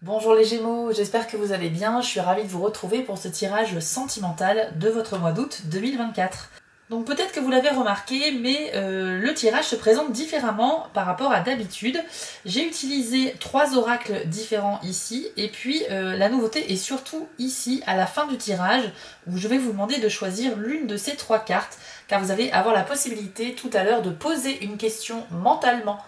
Bonjour les Gémeaux, j'espère que vous allez bien. Je suis ravie de vous retrouver pour ce tirage sentimental de votre mois d'août 2024. Donc peut-être que vous l'avez remarqué, mais le tirage se présente différemment par rapport à d'habitude. J'ai utilisé 3 oracles différents ici, et puis la nouveauté est surtout ici, à la fin du tirage, où je vais vous demander de choisir l'une de ces 3 cartes, car vous allez avoir la possibilité tout à l'heure de poser une question mentalement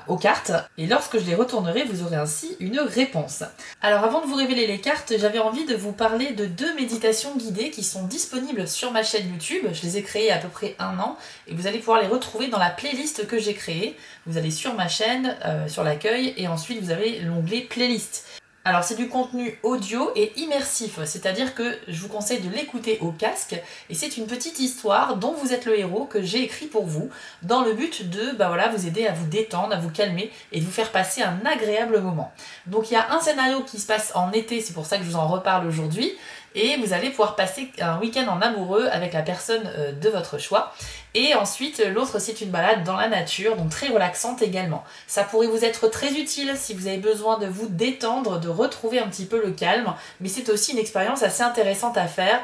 aux cartes, et lorsque je les retournerai, vous aurez ainsi une réponse. Alors avant de vous révéler les cartes, j'avais envie de vous parler de 2 méditations guidées qui sont disponibles sur ma chaîne YouTube. Je les ai créées il y a à peu près 1 an, et vous allez pouvoir les retrouver dans la playlist que j'ai créée. Vous allez sur ma chaîne, sur l'accueil, et ensuite vous avez l'onglet playlist. Alors c'est du contenu audio et immersif, c'est-à-dire que je vous conseille de l'écouter au casque, et c'est une petite histoire dont vous êtes le héros que j'ai écrit pour vous, dans le but de vous aider à vous détendre, à vous calmer et de vous faire passer un agréable moment. Donc il y a un scénario qui se passe en été, c'est pour ça que je vous en reparle aujourd'hui, et vous allez pouvoir passer un week-end en amoureux avec la personne de votre choix. Et ensuite, l'autre, c'est une balade dans la nature, donc très relaxante également. Ça pourrait vous être très utile si vous avez besoin de vous détendre, de retrouver un petit peu le calme, mais c'est aussi une expérience assez intéressante à faire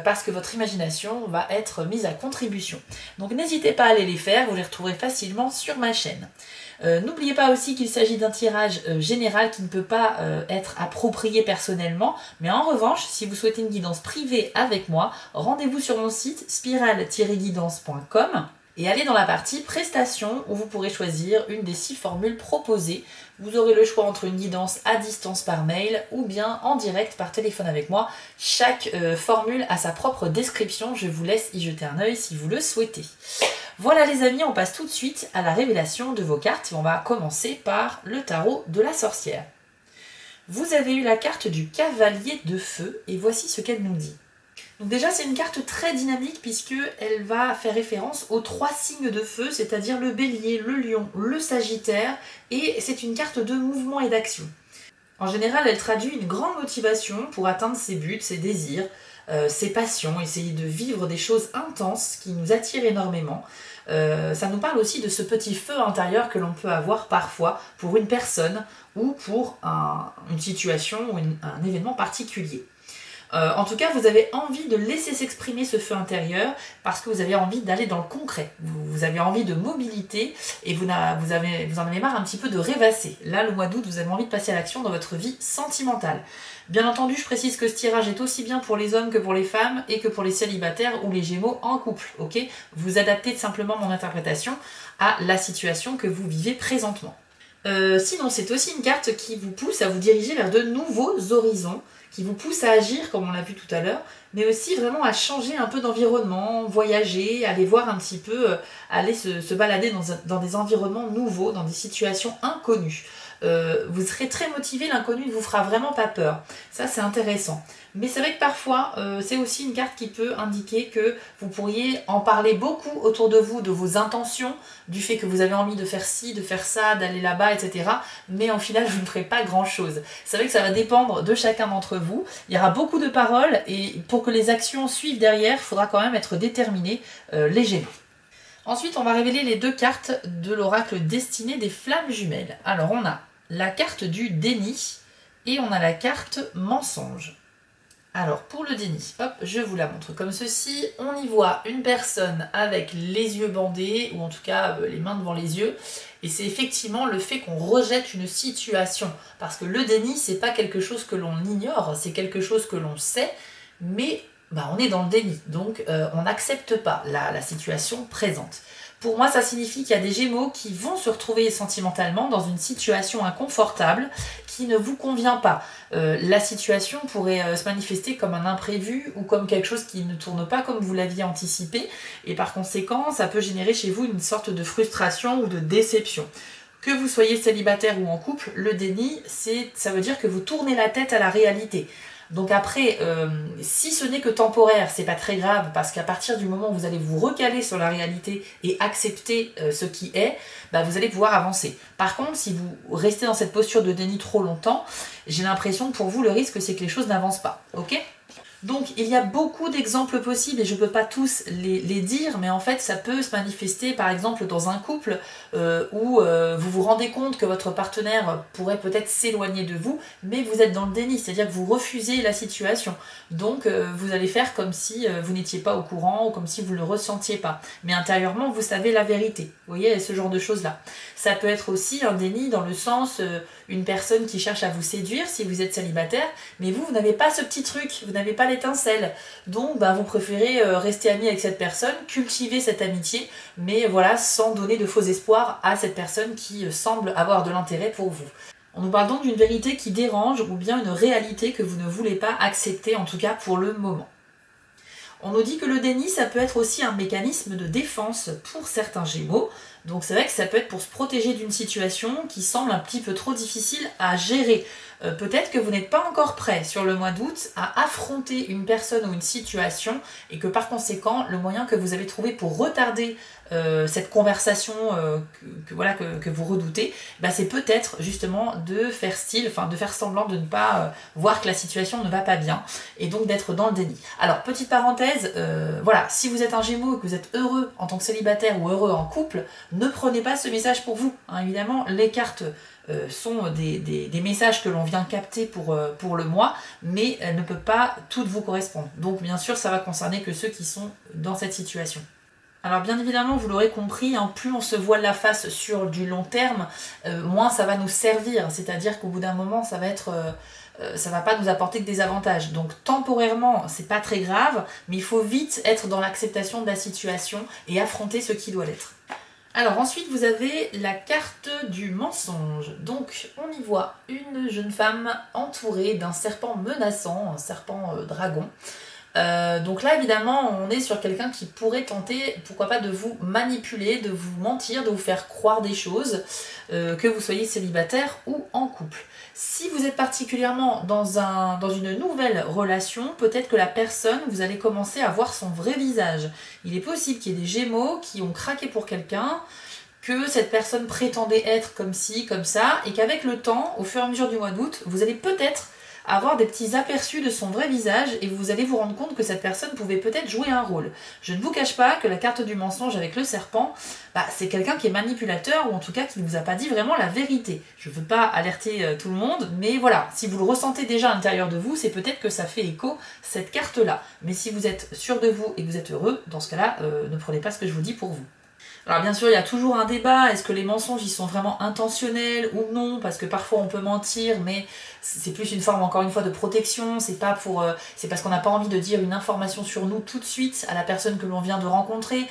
parce que votre imagination va être mise à contribution. Donc n'hésitez pas à aller les faire, vous les retrouverez facilement sur ma chaîne. N'oubliez pas aussi qu'il s'agit d'un tirage général qui ne peut pas être approprié personnellement, mais en revanche, si vous souhaitez une guidance privée avec moi, rendez-vous sur mon site spiral-guidance.com et allez dans la partie prestations où vous pourrez choisir une des 6 formules proposées. Vous aurez le choix entre une guidance à distance par mail ou bien en direct par téléphone avec moi. Chaque formule a sa propre description, je vous laisse y jeter un œil si vous le souhaitez. Voilà les amis, on passe tout de suite à la révélation de vos cartes et on va commencer par le tarot de la sorcière. Vous avez eu la carte du cavalier de feu et voici ce qu'elle nous dit. Donc déjà c'est une carte très dynamique puisqu'elle va faire référence aux 3 signes de feu, c'est-à-dire le bélier, le lion, le sagittaire, et c'est une carte de mouvement et d'action. En général, elle traduit une grande motivation pour atteindre ses buts, ses désirs, ses passions, essayer de vivre des choses intenses qui nous attirent énormément. Ça nous parle aussi de ce petit feu intérieur que l'on peut avoir parfois pour une personne ou pour une situation ou un événement particulier. En tout cas, vous avez envie de laisser s'exprimer ce feu intérieur parce que vous avez envie d'aller dans le concret. Vous avez envie de mobilité et vous en avez marre un petit peu de rêvasser. Là, le mois d'août, vous avez envie de passer à l'action dans votre vie sentimentale. Bien entendu, je précise que ce tirage est aussi bien pour les hommes que pour les femmes et que pour les célibataires ou les gémeaux en couple. Ok ? Vous adaptez simplement mon interprétation à la situation que vous vivez présentement. Sinon, c'est aussi une carte qui vous pousse à vous diriger vers de nouveaux horizons, qui vous pousse à agir, comme on l'a vu tout à l'heure, mais aussi vraiment à changer un peu d'environnement, voyager, aller voir un petit peu, aller se balader dans des environnements nouveaux, dans des situations inconnues. Vous serez très motivé, l'inconnu ne vous fera vraiment pas peur. Ça, c'est intéressant. Mais c'est vrai que parfois, c'est aussi une carte qui peut indiquer que vous pourriez en parler beaucoup autour de vous, de vos intentions, du fait que vous avez envie de faire ci, de faire ça, d'aller là-bas, etc. Mais en final, vous ne ferez pas grand-chose. C'est vrai que ça va dépendre de chacun d'entre vous. Il y aura beaucoup de paroles et pour que les actions suivent derrière, il faudra quand même être déterminé, les Gémeaux. Ensuite, on va révéler les 2 cartes de l'oracle destiné des flammes jumelles. Alors, on a la carte du déni et on a la carte mensonge. Alors, pour le déni, hop, je vous la montre comme ceci. On y voit une personne avec les yeux bandés, ou en tout cas les mains devant les yeux. Et c'est effectivement le fait qu'on rejette une situation. Parce que le déni, c'est pas quelque chose que l'on ignore, c'est quelque chose que l'on sait, mais on est dans le déni. Donc, on n'accepte pas la situation présente. Pour moi, ça signifie qu'il y a des Gémeaux qui vont se retrouver sentimentalement dans une situation inconfortable qui ne vous convient pas. La situation pourrait se manifester comme un imprévu ou comme quelque chose qui ne tourne pas comme vous l'aviez anticipé et par conséquent, ça peut générer chez vous une sorte de frustration ou de déception. Que vous soyez célibataire ou en couple, le déni, ça veut dire que vous tournez la tête à la réalité. Donc après, si ce n'est que temporaire, c'est pas très grave parce qu'à partir du moment où vous allez vous recaler sur la réalité et accepter ce qui est, vous allez pouvoir avancer. Par contre, si vous restez dans cette posture de déni trop longtemps, j'ai l'impression que pour vous, le risque, c'est que les choses n'avancent pas. Ok ? Donc il y a beaucoup d'exemples possibles et je ne peux pas tous les dire, mais en fait ça peut se manifester par exemple dans un couple où vous vous rendez compte que votre partenaire pourrait peut-être s'éloigner de vous, mais vous êtes dans le déni, c'est-à-dire que vous refusez la situation. Donc vous allez faire comme si vous n'étiez pas au courant ou comme si vous ne le ressentiez pas. Mais intérieurement vous savez la vérité. Vous voyez, ce genre de choses-là. Ça peut être aussi un déni dans le sens une personne qui cherche à vous séduire si vous êtes célibataire, mais vous n'avez pas ce petit truc, vous n'avez pas l'étincelle. Donc vous préférez rester ami avec cette personne, cultiver cette amitié, mais voilà, sans donner de faux espoirs à cette personne qui semble avoir de l'intérêt pour vous. On nous parle donc d'une vérité qui dérange ou bien une réalité que vous ne voulez pas accepter, en tout cas pour le moment. On nous dit que le déni, ça peut être aussi un mécanisme de défense pour certains Gémeaux. Donc c'est vrai que ça peut être pour se protéger d'une situation qui semble un petit peu trop difficile à gérer. Peut-être que vous n'êtes pas encore prêt sur le mois d'août à affronter une personne ou une situation et que par conséquent, le moyen que vous avez trouvé pour retarder cette conversation que vous redoutez, c'est peut-être justement de faire de faire semblant de ne pas voir que la situation ne va pas bien et donc d'être dans le déni. Alors petite parenthèse, voilà, si vous êtes un Gémeaux et que vous êtes heureux en tant que célibataire ou heureux en couple, ne prenez pas ce message pour vous. Hein, évidemment, les cartes sont des messages que l'on vient capter pour le mois, mais elles ne peuvent pas toutes vous correspondre. Donc bien sûr, ça va concerner que ceux qui sont dans cette situation. Alors bien évidemment, vous l'aurez compris, plus on se voile la face sur du long terme, moins ça va nous servir. C'est-à-dire qu'au bout d'un moment, ça va pas nous apporter que des avantages. Donc temporairement, c'est pas très grave, mais il faut vite être dans l'acceptation de la situation et affronter ce qui doit l'être. Alors ensuite, vous avez la carte du mensonge. Donc on y voit une jeune femme entourée d'un serpent menaçant, un serpent dragon. Donc là évidemment on est sur quelqu'un qui pourrait tenter, pourquoi pas, de vous manipuler, de vous mentir, de vous faire croire des choses, que vous soyez célibataire ou en couple. Si vous êtes particulièrement dans une nouvelle relation, peut-être que la personne, vous allez commencer à voir son vrai visage. Il est possible qu'il y ait des Gémeaux qui ont craqué pour quelqu'un, que cette personne prétendait être comme ci, comme ça, et qu'avec le temps, au fur et à mesure du mois d'août, vous allez peut-être avoir des petits aperçus de son vrai visage et vous allez vous rendre compte que cette personne pouvait peut-être jouer un rôle. Je ne vous cache pas que la carte du mensonge avec le serpent, c'est quelqu'un qui est manipulateur ou en tout cas qui ne vous a pas dit vraiment la vérité. Je ne veux pas alerter tout le monde, mais voilà, si vous le ressentez déjà à l'intérieur de vous, c'est peut-être que ça fait écho cette carte-là. Mais si vous êtes sûr de vous et que vous êtes heureux, dans ce cas-là, ne prenez pas ce que je vous dis pour vous. Alors bien sûr, il y a toujours un débat, est-ce que les mensonges ils sont vraiment intentionnels ou non? Parce que parfois on peut mentir, mais c'est plus une forme, encore une fois, de protection, c'est pas c'est parce qu'on n'a pas envie de dire une information sur nous tout de suite à la personne que l'on vient de rencontrer,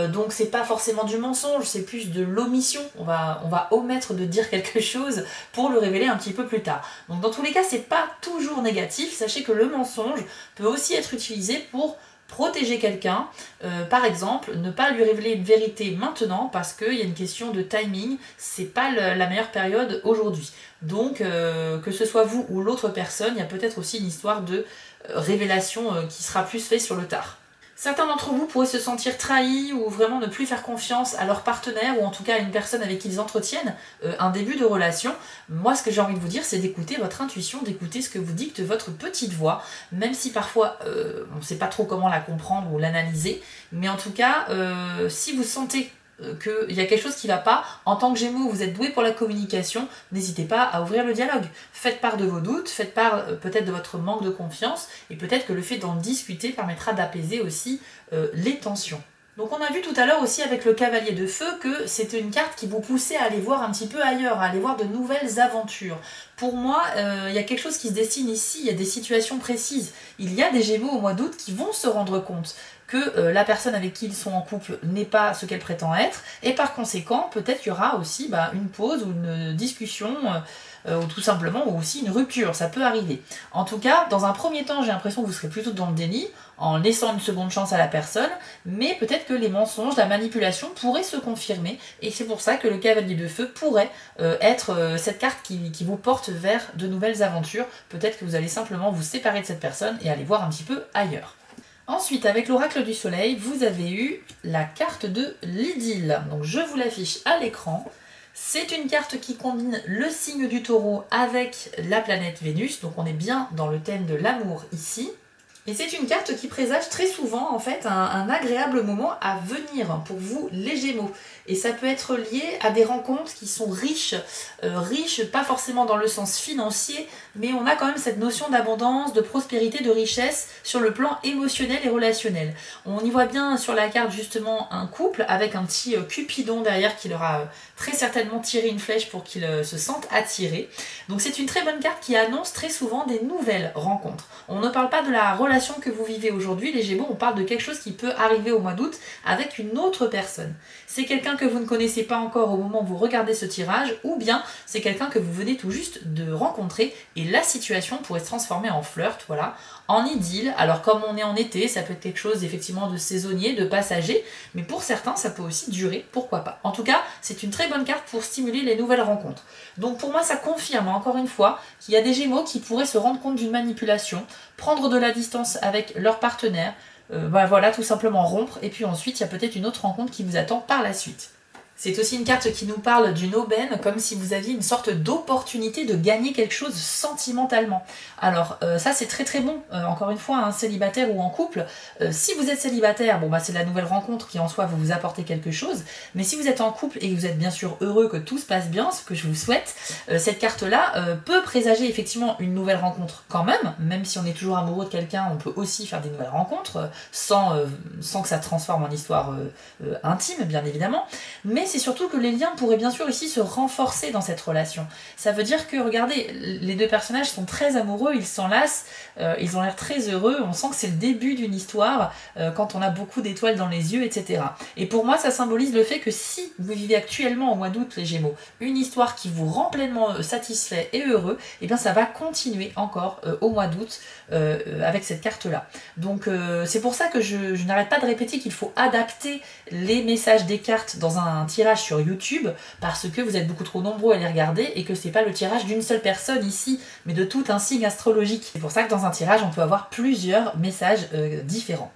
donc c'est pas forcément du mensonge, c'est plus de l'omission, on va omettre de dire quelque chose pour le révéler un petit peu plus tard. Donc dans tous les cas, c'est pas toujours négatif, sachez que le mensonge peut aussi être utilisé pour protéger quelqu'un, par exemple, ne pas lui révéler une vérité maintenant parce qu'il y a une question de timing, c'est pas la meilleure période aujourd'hui. Donc, que ce soit vous ou l'autre personne, il y a peut-être aussi une histoire de révélation qui sera plus faite sur le tard. Certains d'entre vous pourraient se sentir trahis ou vraiment ne plus faire confiance à leur partenaire ou en tout cas à une personne avec qui ils entretiennent un début de relation. Moi, ce que j'ai envie de vous dire, c'est d'écouter votre intuition, d'écouter ce que vous dicte votre petite voix, même si parfois on ne sait pas trop comment la comprendre ou l'analyser, mais en tout cas, si vous sentez qu'il y a quelque chose qui ne va pas, en tant que Gémeaux, vous êtes doué pour la communication, n'hésitez pas à ouvrir le dialogue. Faites part de vos doutes, faites part peut-être de votre manque de confiance, et peut-être que le fait d'en discuter permettra d'apaiser aussi les tensions. Donc on a vu tout à l'heure aussi avec le cavalier de feu que c'était une carte qui vous poussait à aller voir un petit peu ailleurs, à aller voir de nouvelles aventures. Pour moi, il y a quelque chose qui se dessine ici, il y a des situations précises. Il y a des Gémeaux au mois d'août qui vont se rendre compte que la personne avec qui ils sont en couple n'est pas ce qu'elle prétend être, et par conséquent, peut-être qu'il y aura aussi une pause ou une discussion, ou tout simplement, ou aussi une rupture, ça peut arriver. En tout cas, dans un premier temps, j'ai l'impression que vous serez plutôt dans le déni, en laissant une seconde chance à la personne, mais peut-être que les mensonges, la manipulation pourraient se confirmer, et c'est pour ça que le cavalier de feu pourrait être cette carte qui vous porte vers de nouvelles aventures. Peut-être que vous allez simplement vous séparer de cette personne et aller voir un petit peu ailleurs. Ensuite, avec l'oracle du soleil, vous avez eu la carte de l'idylle. Donc je vous l'affiche à l'écran. C'est une carte qui combine le signe du taureau avec la planète Vénus. Donc on est bien dans le thème de l'amour ici. Et c'est une carte qui présage très souvent en fait un agréable moment à venir pour vous les Gémeaux. Et ça peut être lié à des rencontres qui sont riches, riches pas forcément dans le sens financier, mais on a quand même cette notion d'abondance, de prospérité, de richesse sur le plan émotionnel et relationnel. On y voit bien sur la carte justement un couple avec un petit Cupidon derrière qui leur a très certainement tiré une flèche pour qu'ils se sentent attirés. Donc c'est une très bonne carte qui annonce très souvent des nouvelles rencontres. On ne parle pas de la relation que vous vivez aujourd'hui, les Gémeaux, on parle de quelque chose qui peut arriver au mois d'août avec une autre personne. C'est quelqu'un que vous ne connaissez pas encore au moment où vous regardez ce tirage, ou bien c'est quelqu'un que vous venez tout juste de rencontrer et la situation pourrait se transformer en flirt, voilà, en idylle. Alors comme on est en été, ça peut être quelque chose effectivement de saisonnier, de passager, mais pour certains ça peut aussi durer, pourquoi pas. En tout cas, c'est une très bonne carte pour stimuler les nouvelles rencontres. Donc pour moi ça confirme encore une fois qu'il y a des Gémeaux qui pourraient se rendre compte d'une manipulation, prendre de la distance avec leur partenaire, voilà, tout simplement rompre, et puis ensuite il y a peut-être une autre rencontre qui vous attend par la suite. C'est aussi une carte qui nous parle d'une aubaine, comme si vous aviez une sorte d'opportunité de gagner quelque chose sentimentalement. Alors ça c'est très très bon, encore une fois, célibataire ou en couple. Si vous êtes célibataire, bon bah c'est la nouvelle rencontre qui en soi va vous apporter quelque chose, mais si vous êtes en couple et que vous êtes bien sûr heureux, que tout se passe bien, ce que je vous souhaite, cette carte-là peut présager effectivement une nouvelle rencontre quand même si on est toujours amoureux de quelqu'un, on peut aussi faire des nouvelles rencontres, sans que ça transforme en histoire intime bien évidemment, mais c'est surtout que les liens pourraient bien sûr ici se renforcer dans cette relation. Ça veut dire que, regardez, les deux personnages sont très amoureux, ils s'enlacent, ils ont l'air très heureux, on sent que c'est le début d'une histoire, quand on a beaucoup d'étoiles dans les yeux, etc. Et pour moi, ça symbolise le fait que si vous vivez actuellement au mois d'août, les Gémeaux, une histoire qui vous rend pleinement satisfait et heureux, et bien ça va continuer encore au mois d'août avec cette carte-là. Donc c'est pour ça que je n'arrête pas de répéter qu'il faut adapter les messages des cartes dans un tirage sur YouTube, parce que vous êtes beaucoup trop nombreux à les regarder et que c'est pas le tirage d'une seule personne ici, mais de tout un signe astrologique. C'est pour ça que dans un tirage, on peut avoir plusieurs messages différents.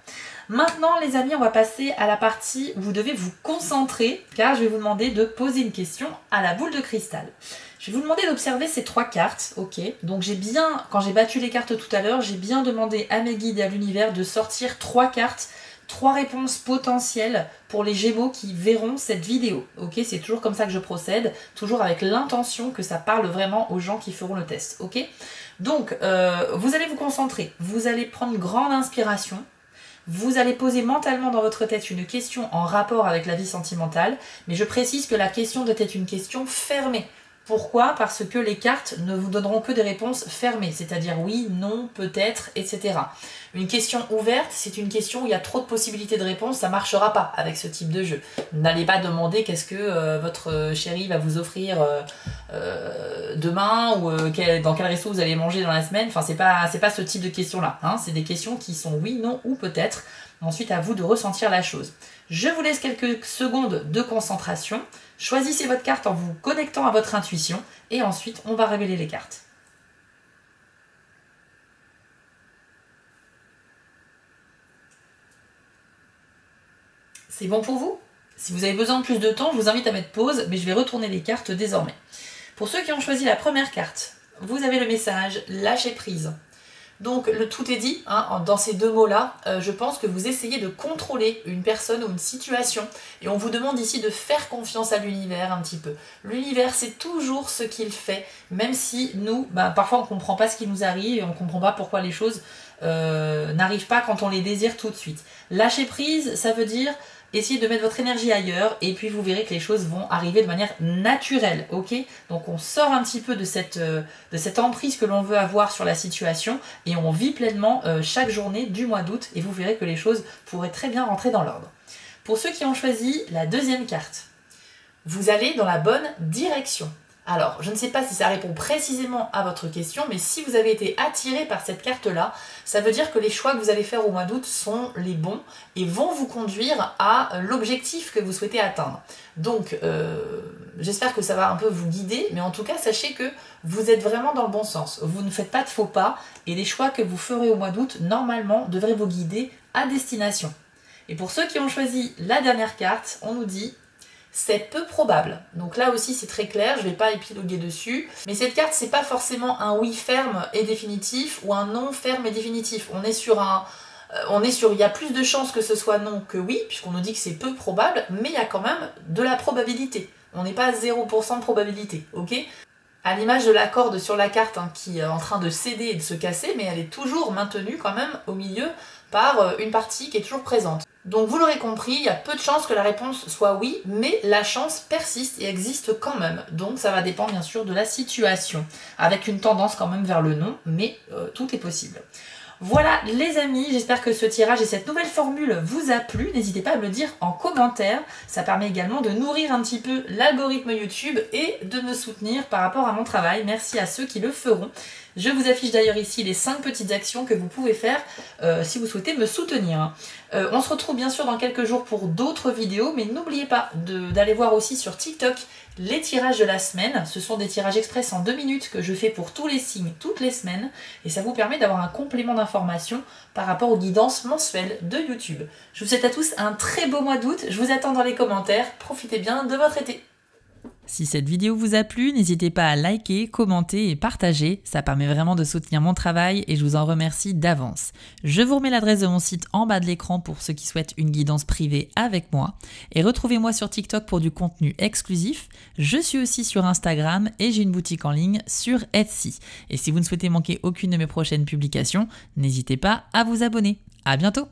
Maintenant les amis, on va passer à la partie où vous devez vous concentrer, car je vais vous demander de poser une question à la boule de cristal. Je vais vous demander d'observer ces trois cartes, ok? Donc quand j'ai battu les cartes tout à l'heure, j'ai bien demandé à mes guides et à l'univers de sortir trois cartes, trois réponses potentielles pour les Gémeaux qui verront cette vidéo. Ok, c'est toujours comme ça que je procède, toujours avec l'intention que ça parle vraiment aux gens qui feront le test. Ok, donc vous allez vous concentrer, vous allez prendre une grande inspiration, vous allez poser mentalement dans votre tête une question en rapport avec la vie sentimentale, mais je précise que la question doit être une question fermée. Pourquoi? Parce que les cartes ne vous donneront que des réponses fermées, c'est-à-dire oui, non, peut-être, etc. Une question ouverte, c'est une question où il y a trop de possibilités de réponse, ça ne marchera pas avec ce type de jeu. N'allez pas demander qu'est-ce que votre chéri va vous offrir demain, ou dans quel resto vous allez manger dans la semaine. Enfin, c'est pas ce type de questions-là. C'est des questions qui sont oui, non ou peut-être. Ensuite, à vous de ressentir la chose. Je vous laisse quelques secondes de concentration. Choisissez votre carte en vous connectant à votre intuition et ensuite on va révéler les cartes. C'est bon pour vous? Si vous avez besoin de plus de temps, je vous invite à mettre pause, mais je vais retourner les cartes désormais. Pour ceux qui ont choisi la première carte, vous avez le message « Lâcher prise ». Donc le tout est dit, dans ces deux mots-là, je pense que vous essayez de contrôler une personne ou une situation, et on vous demande ici de faire confiance à l'univers un petit peu. L'univers c'est toujours ce qu'il fait, même si nous, parfois on ne comprend pas ce qui nous arrive, et on ne comprend pas pourquoi les choses n'arrivent pas quand on les désire tout de suite. Lâcher prise, ça veut dire essayez de mettre votre énergie ailleurs et puis vous verrez que les choses vont arriver de manière naturelle, ok? Donc on sort un petit peu de cette emprise que l'on veut avoir sur la situation et on vit pleinement chaque journée du mois d'août et vous verrez que les choses pourraient très bien rentrer dans l'ordre. Pour ceux qui ont choisi la deuxième carte, vous allez dans la bonne direction. Alors, je ne sais pas si ça répond précisément à votre question, mais si vous avez été attiré par cette carte-là, ça veut dire que les choix que vous allez faire au mois d'août sont les bons et vont vous conduire à l'objectif que vous souhaitez atteindre. Donc, j'espère que ça va un peu vous guider, mais en tout cas, sachez que vous êtes vraiment dans le bon sens. Vous ne faites pas de faux pas et les choix que vous ferez au mois d'août, normalement, devraient vous guider à destination. Et pour ceux qui ont choisi la dernière carte, on nous dit... c'est peu probable. Donc là aussi c'est très clair, je vais pas épiloguer dessus. Mais cette carte, c'est pas forcément un oui ferme et définitif ou un non ferme et définitif. Il y a plus de chances que ce soit non que oui, puisqu'on nous dit que c'est peu probable, mais il y a quand même de la probabilité. On n'est pas à 0% de probabilité, ok? À l'image de la corde sur la carte qui est en train de céder et de se casser, mais elle est toujours maintenue quand même au milieu par une partie qui est toujours présente. Donc vous l'aurez compris, il y a peu de chances que la réponse soit oui, mais la chance persiste et existe quand même. Donc ça va dépendre bien sûr de la situation, avec une tendance quand même vers le non, mais tout est possible. Voilà les amis, j'espère que ce tirage et cette nouvelle formule vous a plu. N'hésitez pas à me le dire en commentaire. Ça permet également de nourrir un petit peu l'algorithme YouTube et de me soutenir par rapport à mon travail. Merci à ceux qui le feront. Je vous affiche d'ailleurs ici les 5 petites actions que vous pouvez faire si vous souhaitez me soutenir. On se retrouve bien sûr dans quelques jours pour d'autres vidéos, mais n'oubliez pas d'aller voir aussi sur TikTok les tirages de la semaine. Ce sont des tirages express en 2 minutes que je fais pour tous les signes, toutes les semaines, et ça vous permet d'avoir un complément d'information par rapport aux guidances mensuelles de YouTube. Je vous souhaite à tous un très beau mois d'août, je vous attends dans les commentaires, profitez bien de votre été. Si cette vidéo vous a plu, n'hésitez pas à liker, commenter et partager, ça permet vraiment de soutenir mon travail et je vous en remercie d'avance. Je vous remets l'adresse de mon site en bas de l'écran pour ceux qui souhaitent une guidance privée avec moi et retrouvez-moi sur TikTok pour du contenu exclusif. Je suis aussi sur Instagram et j'ai une boutique en ligne sur Etsy. Et si vous ne souhaitez manquer aucune de mes prochaines publications, n'hésitez pas à vous abonner. À bientôt!